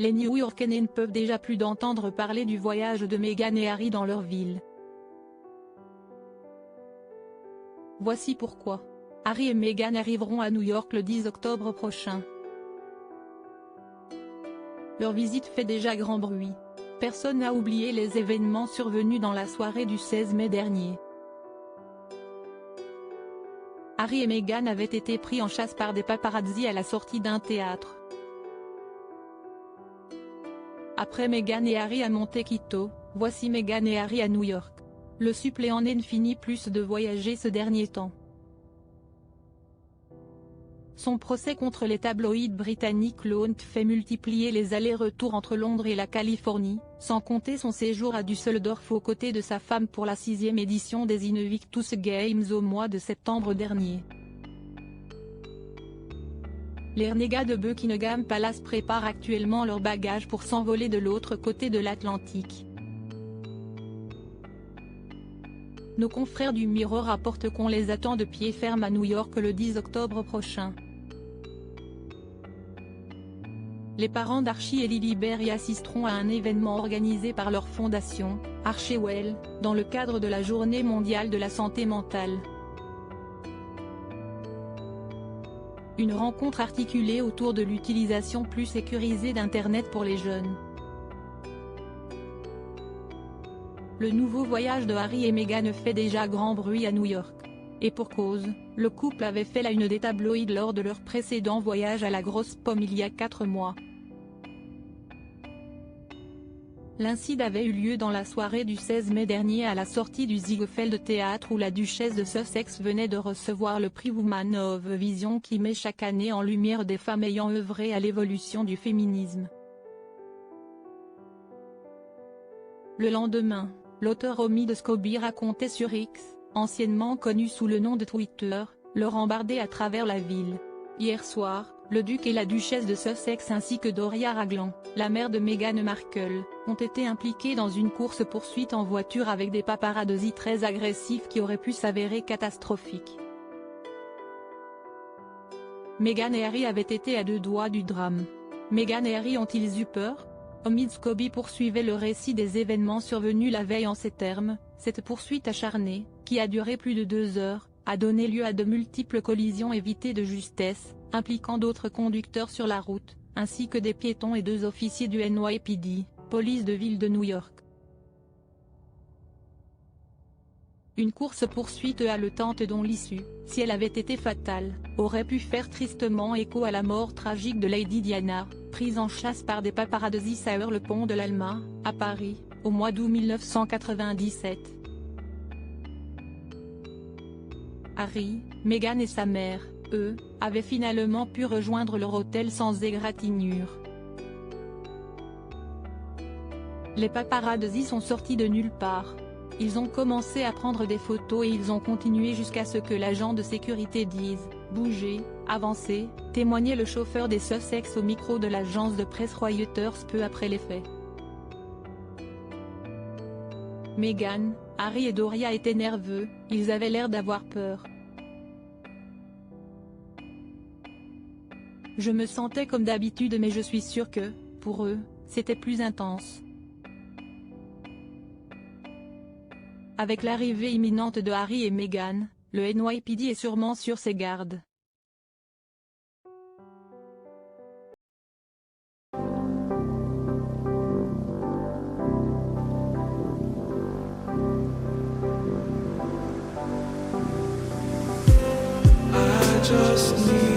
Les New-Yorkais ne peuvent déjà plus d'entendre parler du voyage de Meghan et Harry dans leur ville. Voici pourquoi. Harry et Meghan arriveront à New York le 10 octobre prochain. Leur visite fait déjà grand bruit. Personne n'a oublié les événements survenus dans la soirée du 16 mai dernier. Harry et Meghan avaient été pris en chasse par des paparazzi à la sortie d'un théâtre. Après Meghan et Harry à Montecito, voici Meghan et Harry à New York. Le suppléant ne finit plus de voyager ce dernier temps. Son procès contre les tabloïds britanniques l'ont fait multiplier les allers-retours entre Londres et la Californie, sans compter son séjour à Düsseldorf aux côtés de sa femme pour la 6e édition des Invictus Games au mois de septembre dernier. Les renégats de Buckingham Palace préparent actuellement leurs bagages pour s'envoler de l'autre côté de l'Atlantique. Nos confrères du Mirror rapportent qu'on les attend de pied ferme à New York le 10 octobre prochain. Les parents d'Archie et Lily Berry assisteront à un événement organisé par leur fondation, Archewell, dans le cadre de la Journée mondiale de la santé mentale. Une rencontre articulée autour de l'utilisation plus sécurisée d'Internet pour les jeunes. Le nouveau voyage de Harry et Meghan fait déjà grand bruit à New York. Et pour cause, le couple avait fait la une des tabloïds lors de leur précédent voyage à la Grosse Pomme il y a 4 mois. L'incident avait eu lieu dans la soirée du 16 mai dernier à la sortie du Ziegfeld Théâtre où la duchesse de Sussex venait de recevoir le prix Woman of Vision qui met chaque année en lumière des femmes ayant œuvré à l'évolution du féminisme. Le lendemain, l'auteur Omid Scobie racontait sur X, anciennement connu sous le nom de Twitter, leur embardée à travers la ville. Hier soir, le duc et la duchesse de Sussex ainsi que Doria Ragland, la mère de Meghan Markle, ont été impliqués dans une course-poursuite en voiture avec des paparazzi très agressifs qui auraient pu s'avérer catastrophiques. Meghan et Harry avaient été à 2 doigts du drame. Meghan et Harry ont-ils eu peur? Omid Scobie poursuivait le récit des événements survenus la veille en ces termes: cette poursuite acharnée, qui a duré plus de 2 heures, a donné lieu à de multiples collisions évitées de justesse, impliquant d'autres conducteurs sur la route, ainsi que des piétons et 2 officiers du NYPD, police de ville de New York. Une course-poursuite haletante dont l'issue, si elle avait été fatale, aurait pu faire tristement écho à la mort tragique de Lady Diana, prise en chasse par des paparazzi sur le pont de l'Alma, à Paris, au mois d'août 1997. Harry, Meghan et sa mère, eux, avaient finalement pu rejoindre leur hôtel sans égratignure. Les paparazzi sont sortis de nulle part. Ils ont commencé à prendre des photos et ils ont continué jusqu'à ce que l'agent de sécurité dise « Bougez, avancez », témoignait le chauffeur des Sussex au micro de l'agence de presse Reuters peu après les faits. Meghan, Harry et Doria étaient nerveux, ils avaient l'air d'avoir peur. Je me sentais comme d'habitude mais je suis sûre que, pour eux, c'était plus intense. Avec l'arrivée imminente de Harry et Meghan, le NYPD est sûrement sur ses gardes. I just need